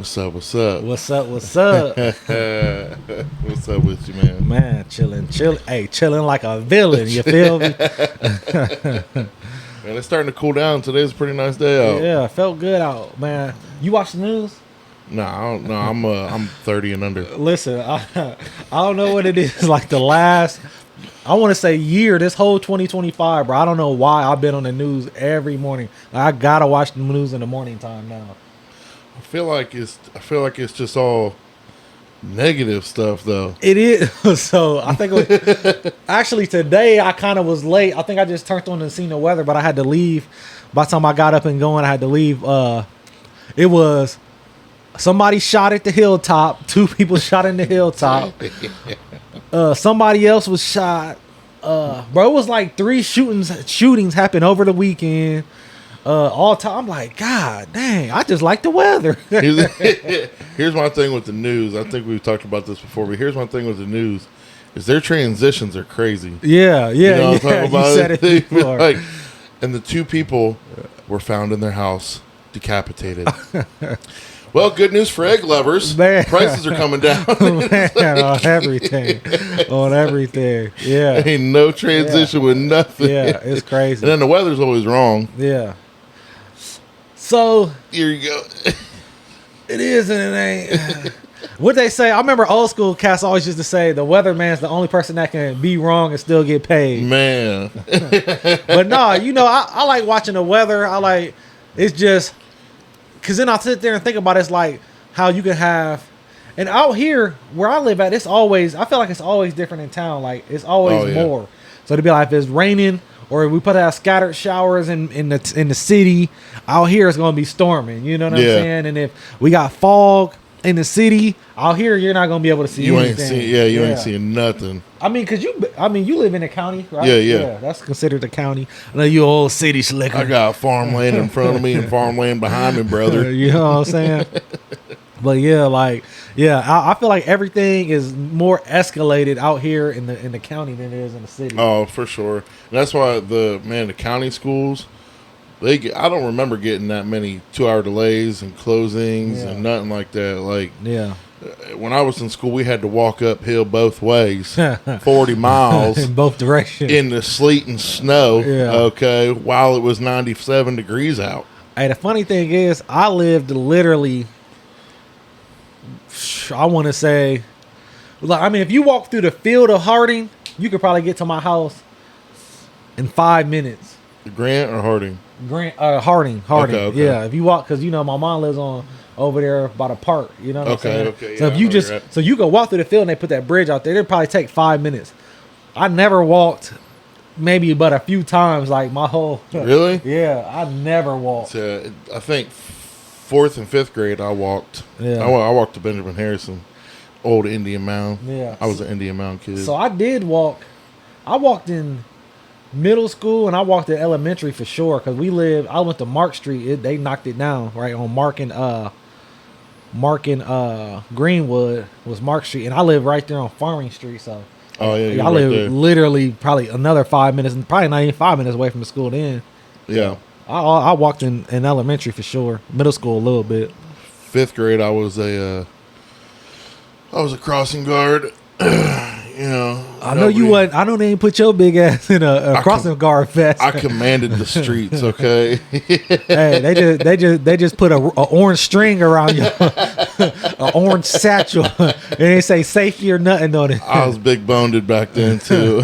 What's up? What's up? What's up? What's up? What's up with you, man? Man, chilling. Hey, chilling like a villain. You feel me? Man, it's starting to cool down. Today's a pretty nice day out. Yeah, felt good out, man. You watch the news? Nah, I don't know. I'm 30 and under. Listen, I don't know what it is. Like the last, I want to say year, this whole 2025, bro. I don't know why I've been on the news every morning. I gotta watch the news in the morning time now. I feel like it's just all negative stuff, though. It is. So I think actually today I kind of was late. I think I just turned on and seen the weather, but I had to leave. By the time I got up and going, I had to leave. It was somebody shot at the hilltop. 2 people shot in the hilltop. Somebody else was shot. Bro, it was like 3 shootings happened over the weekend. All time. I'm like, God dang, I just like the weather. Here's my thing with the news. I think we've talked about this before, but here's my thing with the news: is their transitions are crazy. Yeah, You know what I'm talking about? You said it before. Like, and the 2 people were found in their house, decapitated. Well, good news for egg lovers. Man. Prices are coming down. Man, on everything. On everything. Yeah. Ain't no transition with nothing. Yeah, it's crazy. And then the weather's always wrong. Yeah. So Here you go. it is and it ain't. What they say, I remember old school cats always used to say the weatherman's the only person that can be wrong and still get paid. Man. But no, you know, I like watching the weather. It's just, because then I sit there and think about it, it's like how you can have, and out here where I live at, I feel like it's always different in town. Like it's always more. So to be like, if it's raining or we put out scattered showers in the city, out here it's going to be storming. You know what I'm saying? And if we got fog in the city, out here you're not going to be able to see anything. You ain't seeing nothing. I mean, you live in the county, right? Yeah. That's considered the county. I know you old city slicker. I got farmland in front of me and farmland behind me, brother. You know what I'm saying? But I feel like everything is more escalated out here in the county than it is in the city. Oh, for sure. And that's why the county schools, I don't remember getting that many 2-hour delays and closings and nothing like that. Like, when I was in school, we had to walk uphill both ways, 40 miles in both directions in the sleet and snow. Okay, while it was 97 degrees out. Hey, the funny thing is, I lived literally, I want to say, if you walk through the field of Harding, you could probably get to my house in 5 minutes. Grant or Harding? Harding. Okay. Yeah, if you walk, because my mom lives over there by the park. You know what I'm saying? Okay. So if you go walk through the field and they put that bridge out there, it'd probably take 5 minutes. I never walked, maybe but a few times, like my whole. Really? Yeah, I never walked. I think 4th and 5th grade I walked. Yeah. I walked to Benjamin Harrison, old Indian Mound. Yeah. I was an Indian Mound kid. So I did walk. I walked in middle school and I walked in elementary for sure, because I went to Mark Street. They knocked it down right on Mark and Greenwood was Mark Street, and I live right there on Farming Street. So I live literally probably another 5 minutes, and probably not even 5 minutes away from the school then. Yeah. I walked in elementary for sure. Middle school a little bit. 5th grade I was a crossing guard. I know you wasn't. I know they ain't put your big ass in a crossing guard vest. I commanded the streets. Okay. Hey, they just put a orange string around you, an orange satchel. They ain't say safety or nothing on it. I was big boned back then too.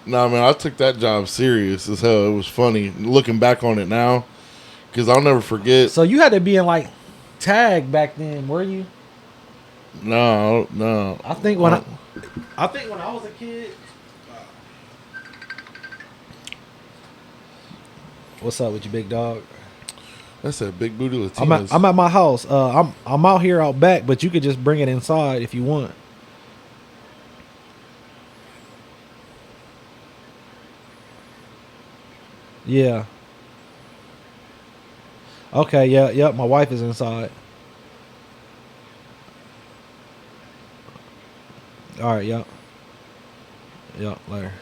No, man, I took that job serious as hell. It was funny looking back on it now, because I'll never forget. So you had to be in like tag back then, were you? No. I think when I was a kid. What's up with you, big dog? That's that big booty Latinas. I'm at my house. I'm out here out back, but you could just bring it inside if you want. Yeah. Okay. Yeah. Yep. My wife is inside. All right. Yep. Yep. Later.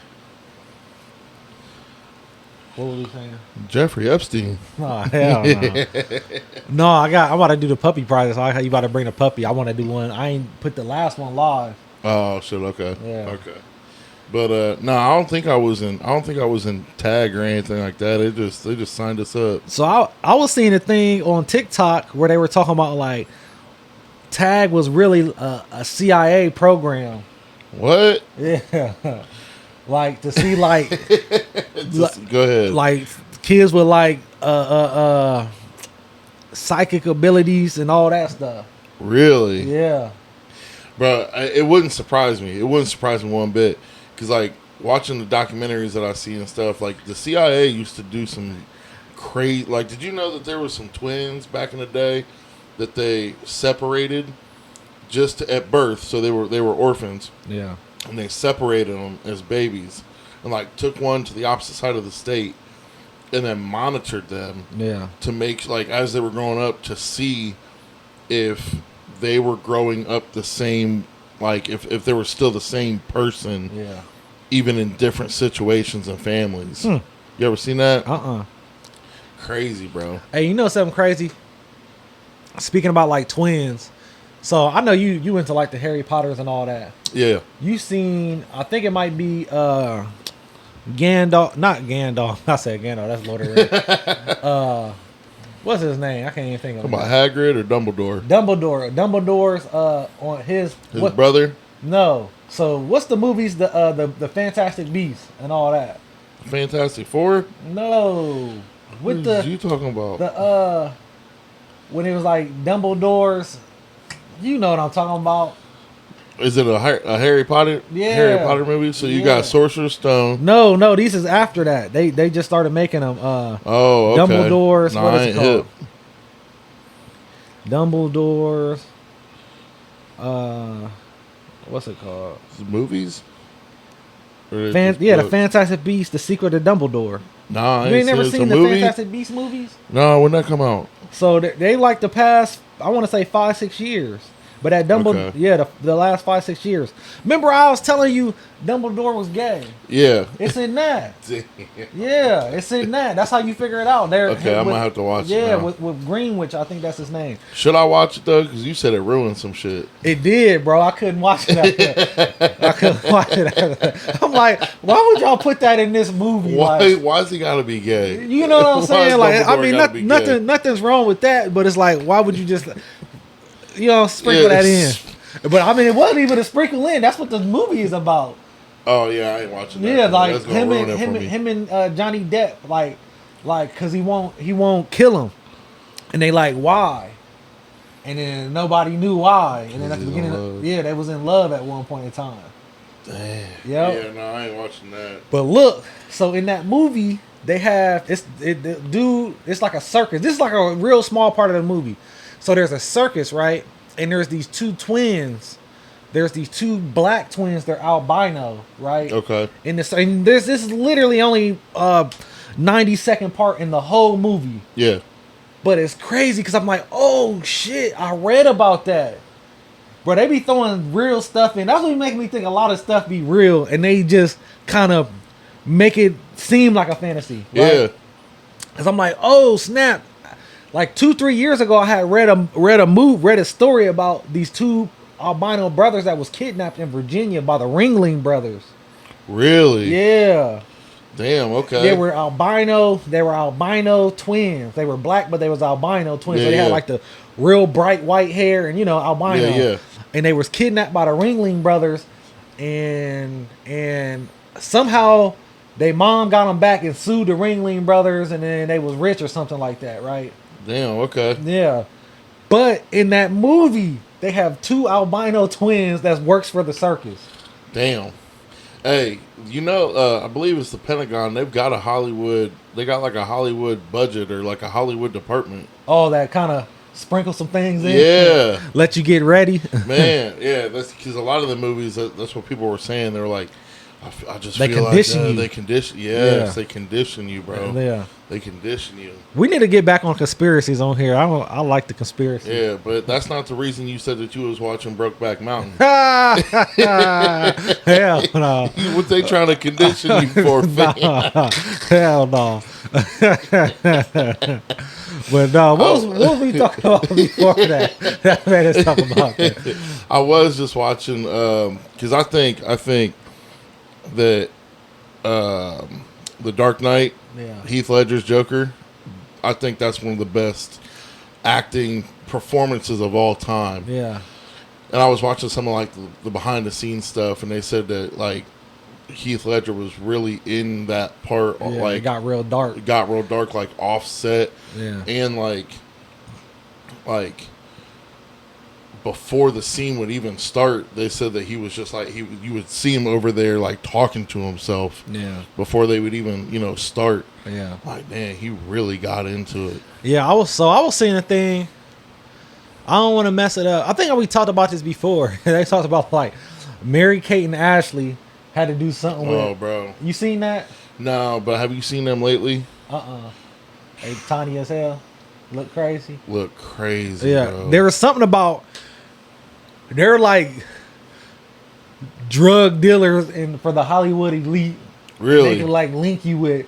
What was he saying? Jeffrey Epstein. Oh, hell no. No, I'm about to do the puppy project. So you about to bring the puppy. I want to do one. I ain't put the last one live. Oh shit. Okay. Yeah. Okay. But no, I don't think I was in tag or anything like that. They just signed us up. So I was seeing a thing on TikTok where they were talking about like tag was really a CIA program. What? Yeah. Like to see like go ahead. Like kids with like psychic abilities and all that stuff. Really? Yeah. Bro, it wouldn't surprise me. It wouldn't surprise me one bit. Because, like, watching the documentaries that I see and stuff, like, the CIA used to do some crazy... Like, did you know that there was some twins back in the day that they separated just at birth? So they were orphans. Yeah. And they separated them as babies. And, like, took one to the opposite side of the state and then monitored them. Yeah. To make, like, as they were growing up, to see if they were growing up the same... Like, if they were still the same person, yeah, even in different situations and families. You ever seen that? Crazy, bro. Hey, you know something crazy? Speaking about, like, twins. So, I know you into, like, the Harry Potters and all that. Yeah. You seen, I think it might be Gandalf. Not Gandalf. I said Gandalf. That's Lord of the Rings. What's his name? I can't even think of it. About Hagrid or Dumbledore? Dumbledore's on his brother? No. So what's the movies, the Fantastic Beasts and all that? Fantastic Four? No. What are you talking about? The when it was like Dumbledore's, you know what I'm talking about. Is it a Harry Potter? Yeah. Harry Potter movie? So you got Sorcerer's Stone. No, these is after that. They just started making them. Oh, okay. Dumbledore's. No, What is it called? Hip. Dumbledore's. What's it called? Movies? The Fantastic Beasts: The Secret of Dumbledore. Nah, you ain't never seen the Fantastic Beasts movies? No, when that come out? So they like the past, I want to say 5-6 years. But that Dumbledore, the last 5-6 years. Remember, I was telling you Dumbledore was gay. Yeah, it's in that. Yeah, it's in that. That's how you figure it out. Okay, I'm gonna have to watch it. Yeah, with Greenwich, I think that's his name. Should I watch it though? Because you said it ruined some shit. It did, bro. I couldn't watch it after that. I couldn't watch it after that. I'm like, why would y'all put that in this movie? Why's he gotta be gay? You know what I'm saying? Like, I mean, nothing's wrong with that, but it's like, why would you just, sprinkle that in? But I mean, it wasn't even a sprinkle in. That's what the movie is about. Oh yeah, I ain't watching that. Yeah, like him and Johnny Depp, like, cause he won't kill him, and they like, why? And then nobody knew why. And then at the beginning, they was in love at one point in time. Damn. Yep. Yeah, no, I ain't watching that. But look, so in that movie, they have it's like a circus. This is like a real small part of the movie. So there's a circus, right? And there's these two twins. There's these two black twins. They're albino, right? Okay. And this is literally only 90-second part in the whole movie. Yeah. But it's crazy because I'm like, oh shit, I read about that. Bro, they be throwing real stuff in. That's what makes me think a lot of stuff be real, and they just kind of make it seem like a fantasy. Right? Yeah. Because I'm like, oh snap. Like 2-3 years ago, I had read a story about these two albino brothers that was kidnapped in Virginia by the Ringling Brothers. Really? Yeah. Damn. Okay. They were albino twins. They were black, but they was albino twins. Yeah, so they had like the real bright white hair and albino. Yeah. And they was kidnapped by the Ringling Brothers, and somehow their mom got them back and sued the Ringling Brothers, and then they was rich or something like that, right? Damn. Okay. Yeah. But in that movie, they have two albino twins that works for the circus. Damn. Hey, I believe it's the Pentagon. They've got they got like a Hollywood budget or like a Hollywood department. Oh, that kind of sprinkle some things in. Yeah. Let you get ready. Man, yeah, that's because a lot of the movies, that's what people were saying. They were like, I just they feel condition you. They condition. Yes, they condition you, bro. Yeah, they condition you. We need to get back on conspiracies on here. I like the conspiracy. Yeah, but that's not the reason you said that you was watching Brokeback Mountain. Hell no. What they trying to condition you for? Hell no. But no, what was we talking about before that? That made us talk about that. I was just watching because I think that The Dark Knight, Heath Ledger's Joker, I think that's one of the best acting performances of all time. Yeah. And I was watching some of like the behind the scenes stuff, and they said that like Heath Ledger was really in that part. Yeah, like it got real dark. It got real dark, like offset. Yeah. And like before the scene would even start, they said that he was just like you would see him over there like talking to himself. Yeah. Before they would even start. Yeah. Like, man, he really got into it. Yeah, I was seeing a thing. I don't want to mess it up. I think we talked about this before. They talked about like Mary-Kate and Ashley had to do something with. Oh, bro. You seen that? No, but have you seen them lately? They tiny as hell. Look crazy. Look crazy. Yeah. Bro. There was something about they're like drug dealers and for the Hollywood elite. Really? They can like link you with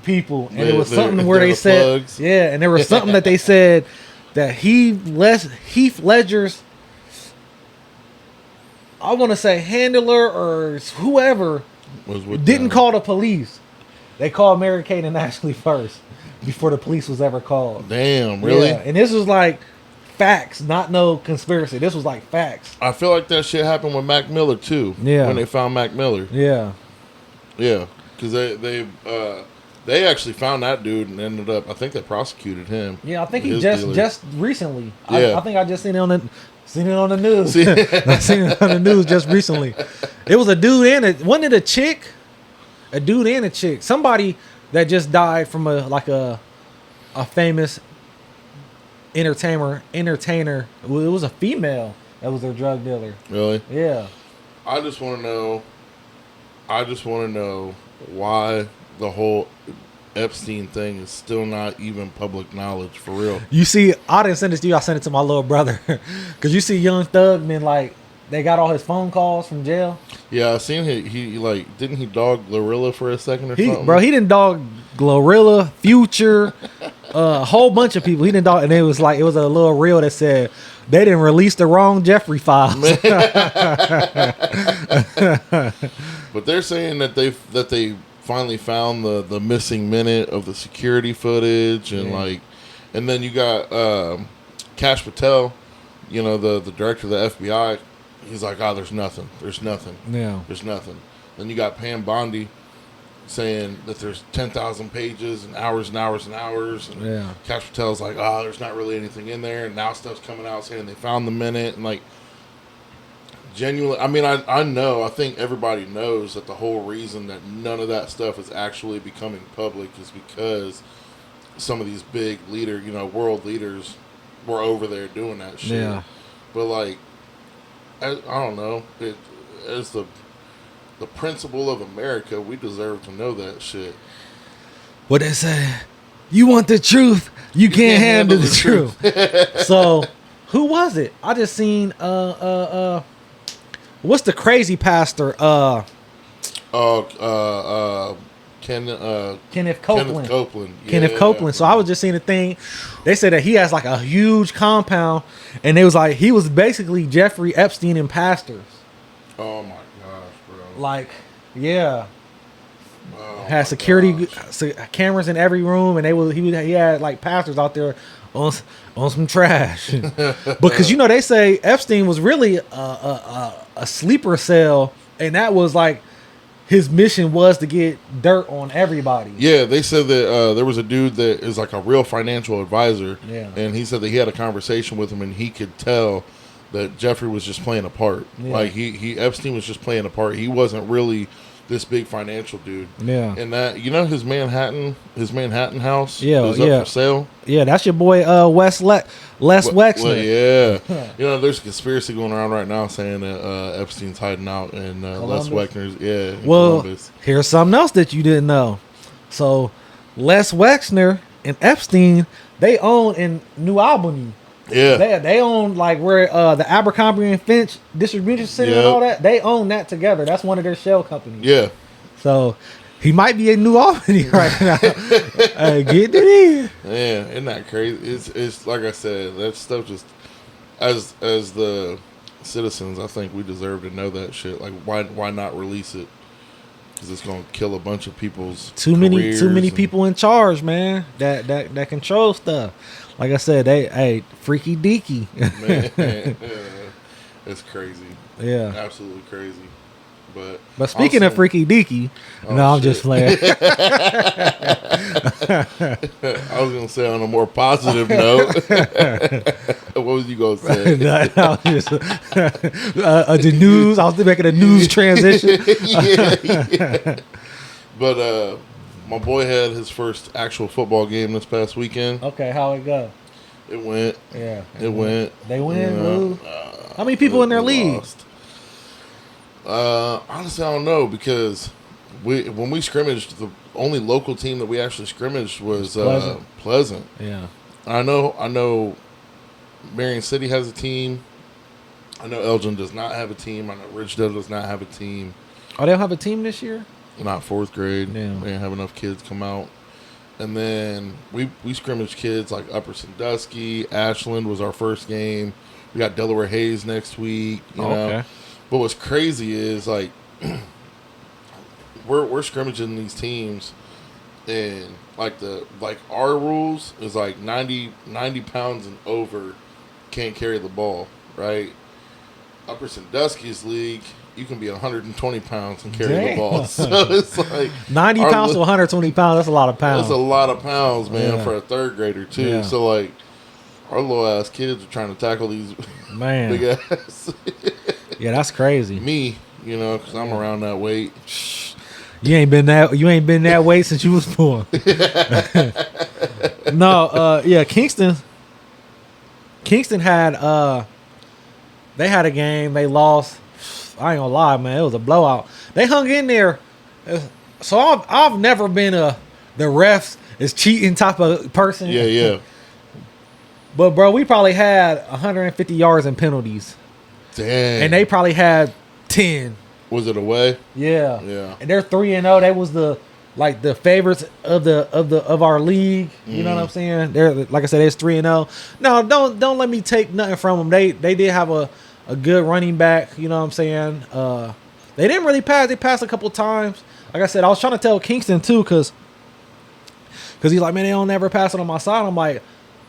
people. And it was something where they said plugs. Yeah, and there was something that they said that Heath Ledger's, I want to say handler or whoever, didn't call the police. They called Mary-Kate and Ashley first before the police was ever called. Damn, really? Yeah, and this was like facts, not no conspiracy. This was like facts. I feel like that shit happened with Mac Miller too. Yeah. When they found Mac Miller. Yeah. Yeah, because they actually found that dude and ended up. I think they prosecuted him. Yeah, I think he just recently. Yeah. I think I just seen it on the news. I seen it on the news just recently. It was a dude and wasn't it a chick? A dude and a chick. Somebody that just died from a famous entertainer. Well, it was a female that was their drug dealer. Really? Yeah. I just want to know why the whole Epstein thing is still not even public knowledge for real. You see, I didn't send this to you. I sent it to my little brother. Because you see Young Thug been like, they got all his phone calls from jail. Yeah, I seen he like, didn't he dog Glorilla for a second or something? Bro, he didn't dog Glorilla, Future, a whole bunch of people. He didn't dog, and it was a little reel that said they didn't release the wrong Jeffrey files. But they're saying that they finally found the missing minute of the security footage and and then you got Kash Patel, the director of the FBI. He's like, there's nothing. Yeah. There's nothing. Then you got Pam Bondi saying that there's 10,000 pages and hours and hours and hours. And yeah. Kash Patel's like, there's not really anything in there. And now stuff's coming out saying they found the minute. And like, genuinely, I mean, I think everybody knows that the whole reason that none of that stuff is actually becoming public is because some of these big world leaders were over there doing that shit. Yeah. But like, I don't know. As the principle of America, we deserve to know that shit. What they say? You want the truth? You can't handle the truth. So, who was it? I just seen what's the crazy pastor? Kenneth Copeland. Kenneth Copeland. So I was just seeing a thing. They said that he has like a huge compound, and it was like he was basically Jeffrey Epstein in pastors. Oh my gosh, bro! Like, yeah, had security cameras in every room, and he had like pastors out there on some trash. Because they say Epstein was really a sleeper cell, and that was like. His mission was to get dirt on everybody. Yeah, they said that there was a dude that is like a real financial advisor. Yeah. And he said that he had a conversation with him and he could tell that Jeffrey was just playing a part. Yeah. Like Epstein was just playing a part. He wasn't really this big financial dude. Yeah. And that, his Manhattan house is up for sale. Yeah, that's your boy Les Wexner. Well, yeah. There's a conspiracy going around right now saying that Epstein's hiding out in Les Wexner's in Columbus. Here's something else that you didn't know. So Les Wexner and Epstein, they own in New Albany. Yeah. They own like where the Abercrombie and Finch distribution center and all that. They own that together. That's one of their shell companies. Yeah. So he might be in New Albany right now. Get it in. Yeah, isn't that crazy? It's like I said, that stuff just as the citizens, I think we deserve to know that shit. Like why not release it? Because it's gonna kill a bunch of people's too many people in charge, man. That control stuff. Like I said, hey, freaky deaky. Man, it's crazy. Yeah, absolutely crazy. But speaking of freaky deaky, I'm just playing. I was gonna say on a more positive note. What was you gonna say? No, just, the news. I was making a news transition. yeah. But my boy had his first actual football game this past weekend. Okay, how it go? It went. Yeah, it went. They win, lose. How many people in their league? Lost. Honestly, I don't know because when we scrimmaged, the only local team that we actually scrimmaged was Pleasant. Yeah, I know. Marion City has a team. I know Elgin does not have a team. I know Ridgedale does not have a team. Oh, they don't have a team this year? Not fourth grade. Yeah. They didn't have enough kids come out. And then we scrimmaged kids like Upper Sandusky. Ashland was our first game. We got Delaware Hayes next week. You know? Okay. But what's crazy is like we're scrimmaging these teams, and like our rules is like 90 pounds and over can't carry the ball, right? Upper Sandusky's league, you can be 120 pounds and carry the ball. So it's like 90 pounds to 120 pounds. That's a lot of pounds. That's a lot of pounds, man, for a third grader too. Yeah. So like our little ass kids are trying to tackle these big ass. Yeah, that's crazy. Me, because I'm around that weight. You ain't been that weight since you was born. No, Kingston had they had a game, they lost. I ain't gonna lie, man, it was a blowout. They hung in there. So I've never been the refs is cheating type of person. Yeah. But bro, we probably had 150 yards in penalties. Damn. And they probably had 10. Was it away? Yeah. Yeah. And they're 3-0. They was the favorites of our league. You know what I'm saying? They're like I said, it's 3-0. No, don't let me take nothing from them. They did have a good running back. You know what I'm saying? They didn't really pass. They passed a couple times. Like I said, I was trying to tell Kingston too, cause he's like, man, they don't ever pass it on my side. I'm like,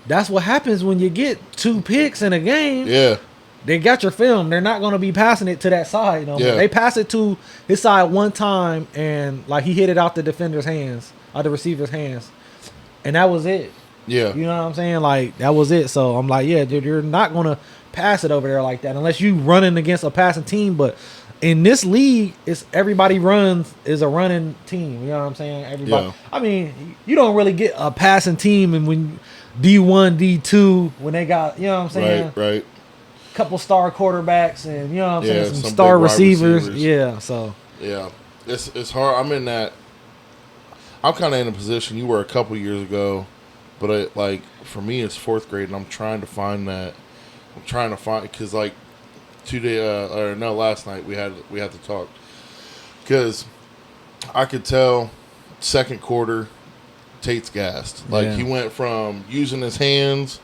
that's what happens when you get 2 picks in a game. Yeah. They got your film. They're not going to be passing it to that side. Yeah. They passed it to his side one time, and like he hit it out the defender's hands, out the receiver's hands, and that was it. Yeah. You know what I'm saying? Like that was it. So I'm like, yeah, dude, you're not going to pass it over there like that unless you running against a passing team. But in this league, it's everybody is a running team. You know what I'm saying? Everybody. Yeah. I mean, you don't really get a passing team, and when D1, D2, when they got, you know what I'm saying? Right. Couple star quarterbacks and you know what I'm saying, some star receivers. Yeah, so yeah, it's hard. I'm kind of in a position you were a couple years ago, but for me it's fourth grade, and I'm trying to find because like last night we had to talk because I could tell second quarter Tate's gassed. He went from using his hands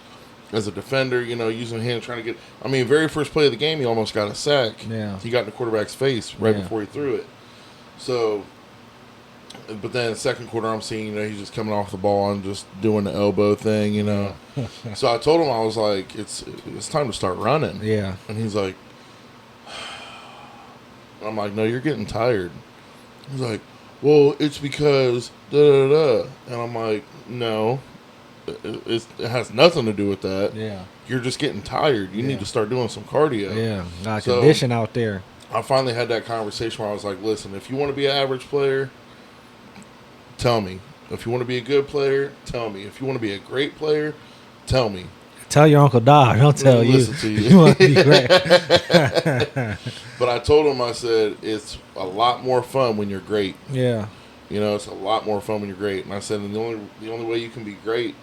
as a defender, using hand trying to get. I mean, very first play of the game, he almost got a sack. Yeah, he got in the quarterback's face right before he threw it. So, but then second quarter, I'm seeing he's just coming off the ball and just doing the elbow thing, So I told him, I was like, it's time to start running. Yeah, and he's like, I'm like, no, you're getting tired. He's like, well, it's because da da da, and I'm like, no. It has nothing to do with that. Yeah, you're just getting tired. You need to start doing some cardio. Yeah, condition out there. I finally had that conversation where I was like, listen, if you want to be an average player, tell me. If you want to be a good player, tell me. If you want to be a great player, tell me. Tell your Uncle Doc. Don't tell you. Listen to you. You want to be great. But I told him, I said, it's a lot more fun when you're great. Yeah. You know, it's a lot more fun when you're great. And I said, and the only way you can be great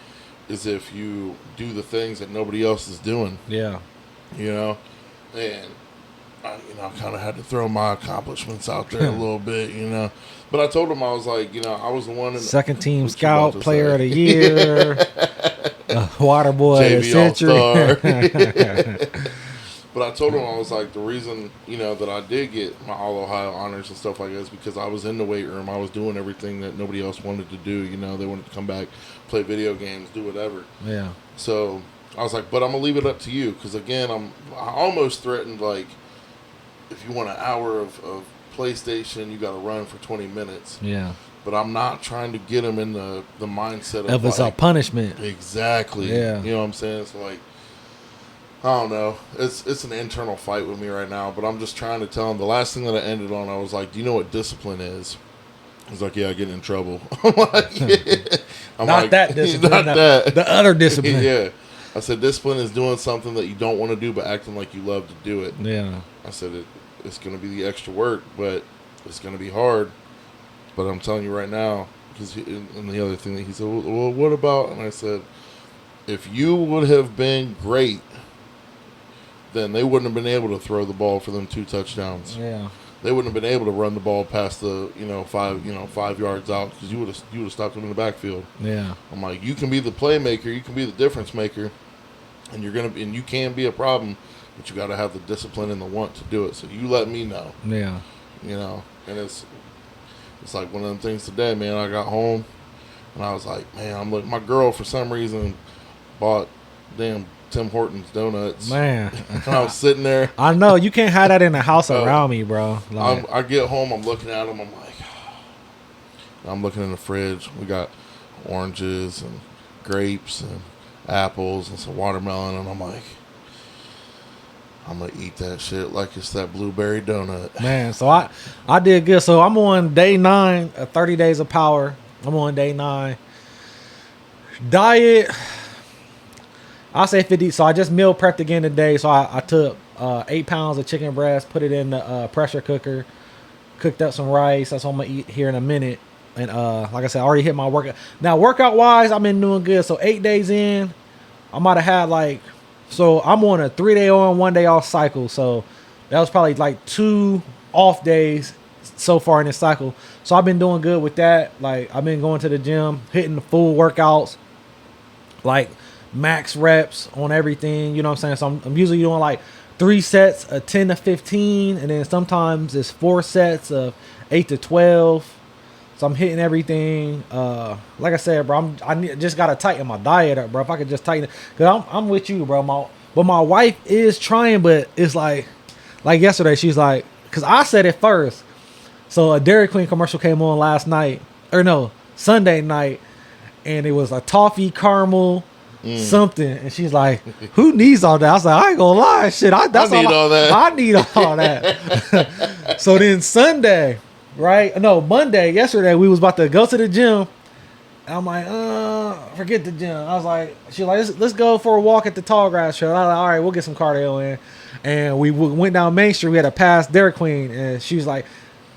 is if you do the things that nobody else is doing. Yeah. You know? And I kind of had to throw my accomplishments out there a little bit, you know. But I told him, I was like, I was the one. Second team scout, player of the year, water boy of the century. But I told him, I was like, the reason, that I did get my All-Ohio honors and stuff like that is because I was in the weight room. I was doing everything that nobody else wanted to do. They wanted to come back, play video games, do whatever. Yeah. So I was like, but I'm going to leave it up to you because, again, I almost threatened, like, if you want an hour of PlayStation, you got to run for 20 minutes. Yeah. But I'm not trying to get them in the mindset of it's like, a punishment. Exactly. Yeah. You know what I'm saying? It's like, I don't know. It's an internal fight with me right now, but I'm just trying to tell him. The last thing that I ended on, I was like, do you know what discipline is? He's like, yeah, I get in trouble. I'm like, not that discipline. Not that. The other discipline. Yeah. I said, discipline is doing something that you don't want to do, but acting like you love to do it. Yeah. I said, it's going to be the extra work, but it's going to be hard. But I'm telling you right now, because and the other thing that he said, well, what about? And I said, if you would have been great, then they wouldn't have been able to throw the ball for them 2 touchdowns. Yeah. They wouldn't have been able to run the ball past the 5 yards out because you would have stopped them in the backfield. Yeah. I'm like, you can be the playmaker, you can be the difference maker, and you can be a problem, but you got to have the discipline and the want to do it. So you let me know. Yeah. And it's like one of them things today, man. I got home and I was like, man, my girl for some reason bought damn Tim Hortons donuts. Man. And I was sitting there. I know. You can't have that in the house around me, bro. Like, I get home, I'm looking at them, I'm looking in the fridge. We got oranges and grapes and apples and some watermelon, and I'm like, I'm going to eat that shit like it's that blueberry donut. Man, so I did good. So I'm on day 9 of 30 Days of Power. I'm on day 9. Diet, I'll say 50. So I just meal prepped again today. So I took 8 pounds of chicken breast, put it in the pressure cooker, cooked up some rice. That's what I'm going to eat here in a minute. And like I said, I already hit my workout. Now, workout-wise, I've been doing good. So 8 days in, I might have had so I'm on a 3-day on, 1-day off cycle. So that was probably like 2 off days so far in this cycle. So I've been doing good with that. I've been going to the gym, hitting the full workouts, max reps on everything. You know what I'm saying? So I'm usually doing 3 sets of 10 to 15. And then sometimes it's 4 sets of 8 to 12. So I'm hitting everything. Like I said, bro, I just got to tighten my diet up, bro. If I could just tighten it. Because I'm with you, bro. But my wife is trying, but it's like yesterday, she's like, because I said it first. So a Dairy Queen commercial came on Sunday night. And it was a toffee caramel something. And she's like, who needs all that? I was like, I ain't going to lie. Shit, I need all that. I need all that. So then Sunday... Right? No, Monday, yesterday, we was about to go to the gym. And I'm like, forget the gym. I was like, she's like, let's go for a walk at the tall grass trail. I was like, all right, we'll get some cardio in. And we went down Main Street. We had to pass Dairy Queen. And she was like,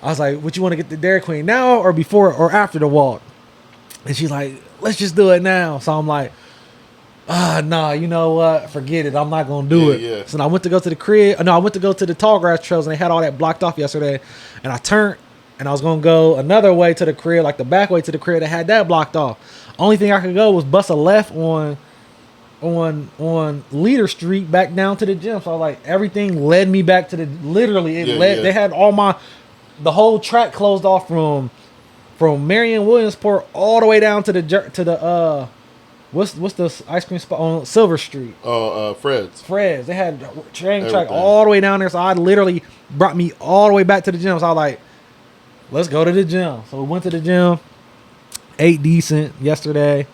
I was like, would you want to get the Dairy Queen now or before or after the walk? And she's like, let's just do it now. So I'm like, nah, you know what? Forget it. I'm not going to do it. Yeah. So I went to go to the crib. No, I went to go to the tall grass trails and they had all that blocked off yesterday. And I turned. And I was going to go another way to the crib, the back way to the crib that had that blocked off. Only thing I could go was bust a left on Leader Street back down to the gym. So everything led me back to they had the whole track closed off from Marion Williamsport all the way down to the what's the ice cream spot on Silver Street? Fred's. They had train track all the way down there. So I literally brought me all the way back to the gym. So I was like, let's go to the gym. So we went to the gym, ate decent yesterday.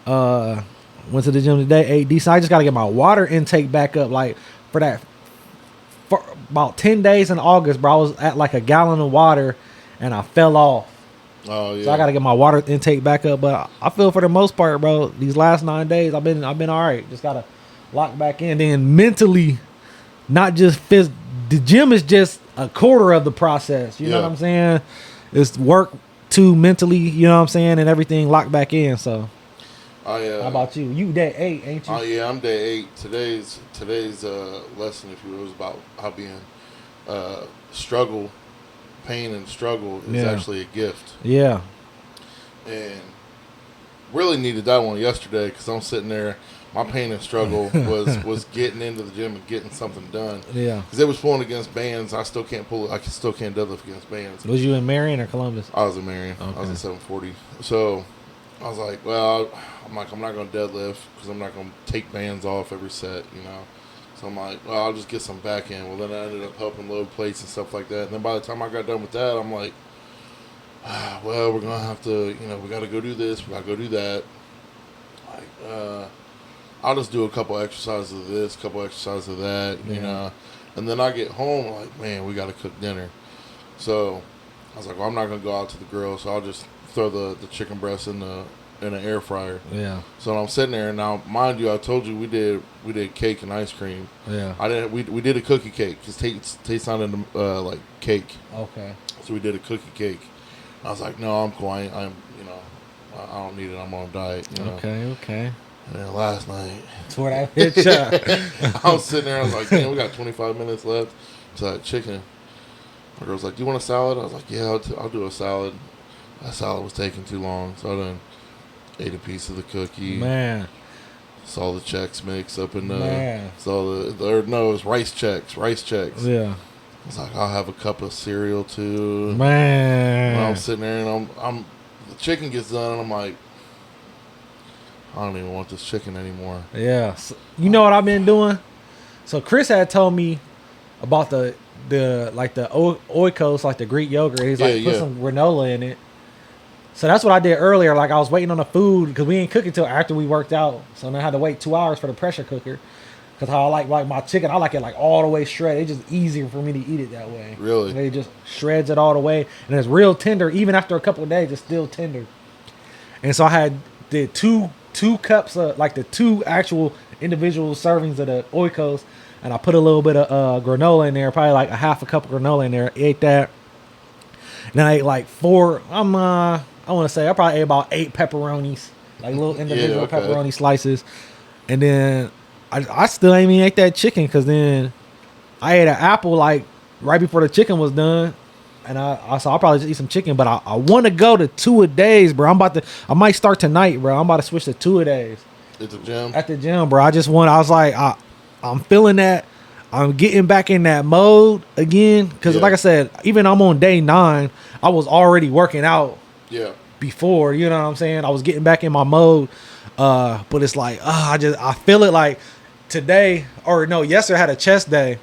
Went to the gym today, ate decent. I just got to get my water intake back up. For about 10 days in August, bro. I was at like a gallon of water, and I fell off. Oh yeah. So I got to get my water intake back up. But I feel for the most part, bro, these last 9 days, I've been all right. Just got to lock back in. Then mentally, not just physically. The gym is just a quarter of the process. You know what I'm saying? It's work too mentally, you know what I'm saying, and everything locked back in. So, how about you? You day 8, ain't you? Oh yeah, I'm day 8. Today's lesson, if you will, is about how being struggle, pain, and struggle is actually a gift. Yeah. And really needed that one yesterday because I'm sitting there. My pain and struggle was getting into the gym and getting something done. Yeah. Because it was pulling against bands. I still can't deadlift against bands. Was you in Marion or Columbus? I was in Marion. Okay. I was in 740. So I was like, well, I'm not going to deadlift because I'm not going to take bands off every set, you know. So I'm like, well, I'll just get some back end. Well, then I ended up helping load plates and stuff like that. And then by the time I got done with that, I'm like, well, we're going to have to, we got to go do this. We got to go do that. Like, I'll just do a couple exercises of this, couple exercises of that, you know. And then I get home, like, man, we got to cook dinner. So I was like, well, I'm not going to go out to the grill, so I'll just throw the chicken breast in an air fryer. Yeah. So I'm sitting there, and now, mind you, I told you we did cake and ice cream. Yeah. We did a cookie cake because taste sounded like cake. Okay. So we did a cookie cake. I was like, no, I'm cool. I don't need it. I'm on a diet. Okay. And then last night, that's where that hit ya. I was sitting there. I was like, "Damn, we got 25 minutes left." So I had chicken. My girl was like, "Do you want a salad?" I was like, "Yeah, I'll do a salad." That salad was taking too long, so I then ate a piece of the cookie. Man, saw the checks mix up in the. Saw it was rice checks. Yeah. I was like, I'll have a cup of cereal too. Man, and I'm sitting there and I'm the chicken gets done and I'm like, I don't even want this chicken anymore. Yeah. So, you know what I've been doing? So Chris had told me about the oikos, like the Greek yogurt. He's like, put some granola in it. So that's what I did earlier. Like I was waiting on the food because we ain't cooking until after we worked out. So then I had to wait 2 hours for the pressure cooker. Because how I like my chicken, I like it like all the way shredded. It's just easier for me to eat it that way. Really? And it just shreds it all the way. And it's real tender. Even after a couple of days, it's still tender. And so I did two cups of like the 2 actual individual servings of the oikos, and I put a little bit of granola in there, probably like a half a cup of granola in there. Ate that, and then I ate like 4. I want to say I probably ate about 8 pepperonis, like little individual pepperoni slices, and then I still ain't even ate that chicken because then I ate an apple like right before the chicken was done. And I'll probably just eat some chicken, but I want to go to 2-a-days, bro. I might start tonight, bro. I'm about to switch to 2-a-days. At the gym? At the gym, bro. I was like, I'm feeling that. I'm getting back in that mode again. Because like I said, even I'm on day 9, I was already working out before. You know what I'm saying? I was getting back in my mode. But it's like, I feel it like today, yesterday I had a chest day.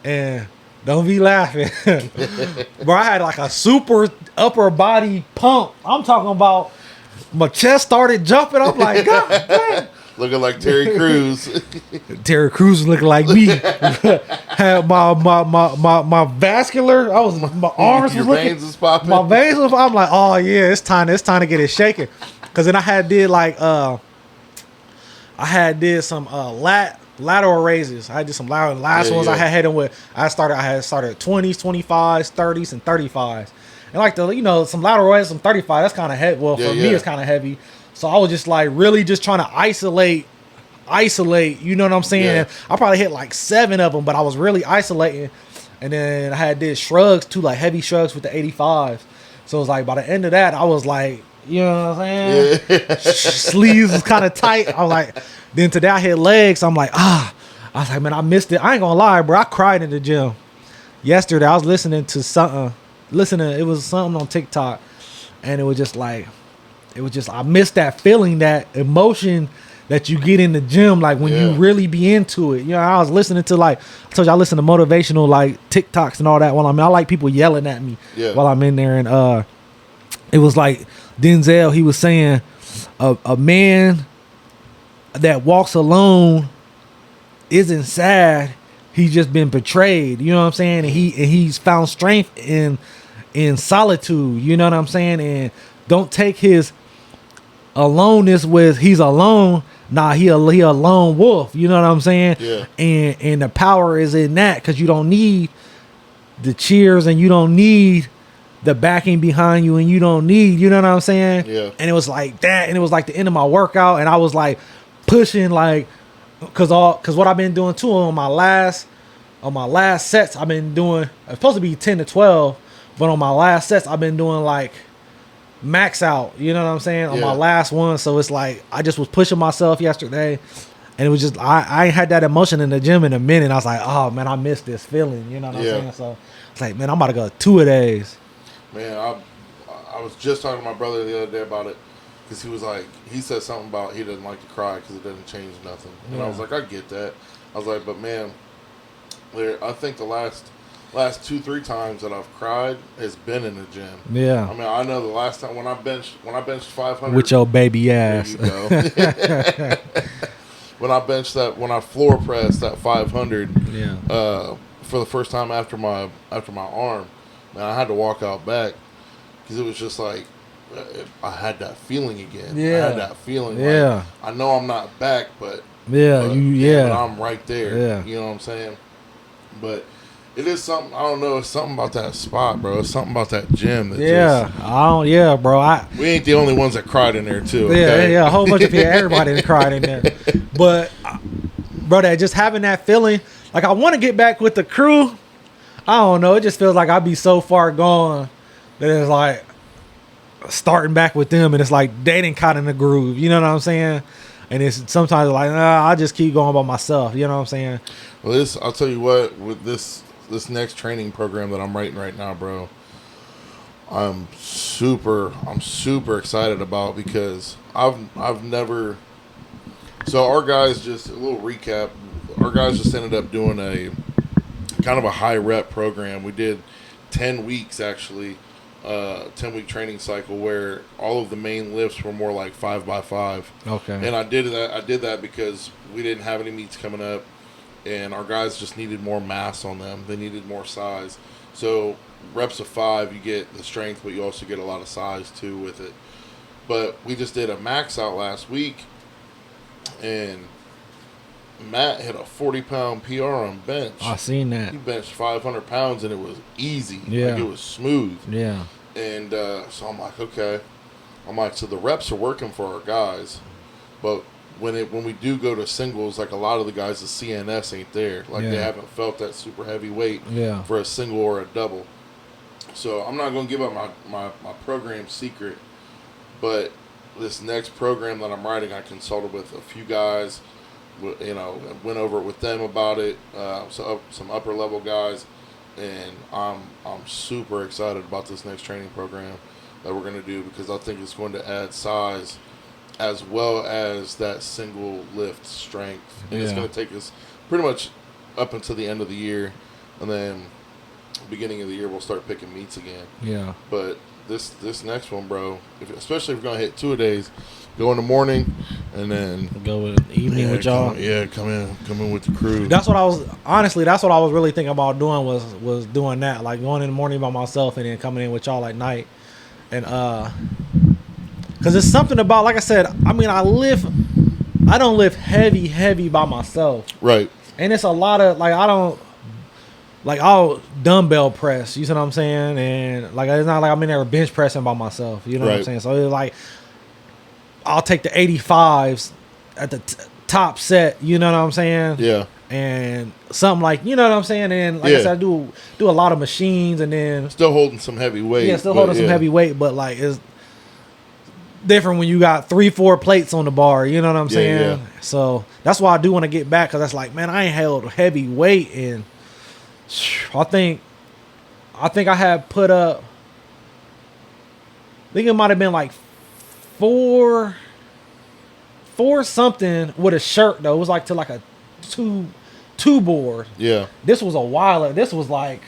And don't be laughing. Bro, I had like a super upper body pump. I'm talking about my chest started jumping. I'm like, God damn. Looking like Terry Crews. Terry Crews was looking like me. Had my vascular, my arms was looking. Veins was popping. My veins was I'm like, oh yeah, it's time to get it shaking. Cause then I did some lateral raises. I did some last ones. I had them with. I started 20s, 25s, 30s, and 35s. And like some lateral raises, some 35. That's kind of heavy. Well, for me, it's kind of heavy. So I was just like really just trying to isolate. You know what I'm saying? Yeah. I probably hit like 7 of them, but I was really isolating. And then I did shrugs too, like heavy shrugs with the 85s. So it was like by the end of that, I was like, you know what I'm saying? Yeah. Sleeves was kind of tight. I was like. Then today I hit legs. I'm like, I was like, man, I missed it. I ain't gonna lie, bro. I cried in the gym. Yesterday, I was listening to something. It was something on TikTok. And it was just, I missed that feeling, that emotion that you get in the gym, like when you really be into it. You know, I was listening to I told you I listen to motivational, like TikToks and all that while I'm in. I like people yelling at me while I'm in there. And it was like Denzel, he was saying, a man that walks alone isn't sad. he's just been betrayed. You know what I'm saying? And he's found strength in solitude. You know what I'm saying? And don't take his aloneness with he's alone. Nah, he a lone wolf. You know what I'm saying? Yeah. And the power is in that, because you don't need the cheers and you don't need the backing behind you, and you don't need, you know what I'm saying? Yeah. And it was like that, and it was like the end of my workout, and I was like pushing, like, cause what I've been doing too on my last sets, I've been doing, it's supposed to be 10 to 12, but on my last sets I've been doing like max out, you know what I'm saying, on my last one. So it's like I just was pushing myself yesterday, and it was just I ain't had that emotion in the gym in a minute. I was like, oh man, I missed this feeling, you know what I'm saying? So it's like, man, I'm about to go 2 of days. Man, I was just talking to my brother the other day about it, because he was like, he said something about he doesn't like to cry because it doesn't change nothing. And I was like, I get that. I was like, but man, I think the last 2-3 times that I've cried has been in the gym. Yeah. I mean, I know the last time when I benched 500 with your baby ass. There you go. When I floor pressed that 500 for the first time after my arm, man, I had to walk out back, because it was just like I had that feeling again. Yeah. I had that feeling. Yeah. Like, I know I'm not back, but but I'm right there. Yeah. You know what I'm saying? But it is something, I don't know, it's something about that spot, bro. It's something about that gym that bro. We ain't the only ones that cried in there too. Okay? Yeah, a whole bunch of people, everybody that cried in there. But bro, that just having that feeling, like I want to get back with the crew. I don't know, it just feels like I'd be so far gone that it's like starting back with them, and it's like they didn't caught in the groove, you know what I'm saying? And it's sometimes like, I just keep going by myself, you know what I'm saying? Well, I'll tell you what, with this next training program that I'm writing right now, bro, I'm super excited about, because I've never. So our guys, just a little recap. Our guys just ended up doing a kind of a high rep program. We did 10 weeks actually, 10-week training cycle where all of the main lifts were more like 5x5. Okay. And I did that because we didn't have any meets coming up, and our guys just needed more mass on them. They needed more size. So reps of 5, you get the strength, but you also get a lot of size too with it. But we just did a max out last week, and Matt hit a 40-pound PR on bench. I seen that. He benched 500 pounds, and it was easy. Yeah. Like, it was smooth. Yeah. And so I'm like, okay. I'm like, so the reps are working for our guys, but when we do go to singles, like a lot of the guys, the CNS ain't there. Like they haven't felt that super heavy weight for a single or a double. So I'm not going to give up my program secret, but this next program that I'm writing, I consulted with a few guys, you know, went over it with them about it, so some upper level guys, and I'm super excited about this next training program that we're going to do, because I think it's going to add size as well as that single lift strength, and it's going to take us pretty much up until the end of the year, and then beginning of the year we'll start picking meets again. Yeah. But this next one, bro, especially if we're gonna hit 2 a days, go in the morning and then go with the evening with y'all. Come in with the crew. That's what I was really thinking about doing was doing that, like going in the morning by myself and then coming in with y'all at night, and because it's something about, like I said, I mean, I don't lift heavy by myself, right? And it's a lot of I'll dumbbell press, you see what I'm saying? And like, it's not like I'm in there bench pressing by myself, you know what I'm saying? So it's like, I'll take the 85s at the top set, you know what I'm saying? Yeah. And something like, you know what I'm saying? And like I said, I do a lot of machines, and then still holding some heavy weight. Yeah, still holding some heavy weight, but like it's different when you got 3-4 plates on the bar, you know what I'm saying? Yeah. So that's why I do want to get back, because that's like, man, I ain't held heavy weight, and I think I had put up, I think it might have been like 4 something with a shirt though. It was like to like a two board. Yeah. This was a while. This was like,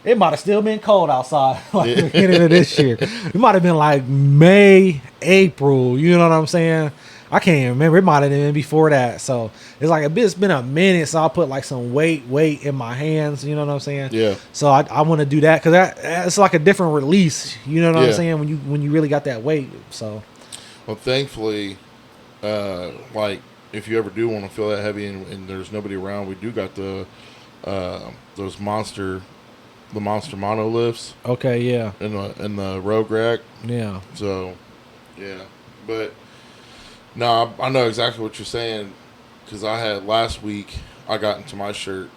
it might have still been cold outside like the beginning of this year. It might have been like May, April. You know what I'm saying? I can't even remember. It might have been before that. So it's like it's been a minute. So I'll put like some weight in my hands. You know what I'm saying? Yeah. So I want to do that because it's like a different release. You know what I'm saying? When you really got that weight. So. Well, thankfully, like if you ever do want to feel that heavy and there's nobody around, we do got the those monster mono lifts. Okay, yeah. In the Rogue Rack. Yeah. So, yeah, but no, I know exactly what you're saying because I had last week. I got into my shirt,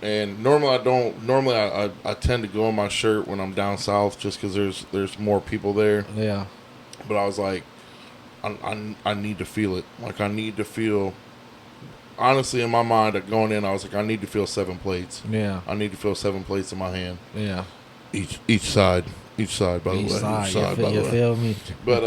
and normally I don't. Normally I tend to go in my shirt when I'm down south just because there's more people there. Yeah. But I was like, I need to feel it. Like I need to feel. Honestly, in my mind, going in, I was like, I need to feel 7 plates. Yeah. I need to feel 7 plates in my hand. Yeah. Each side, by the way. Each side, by the way. You feel me? But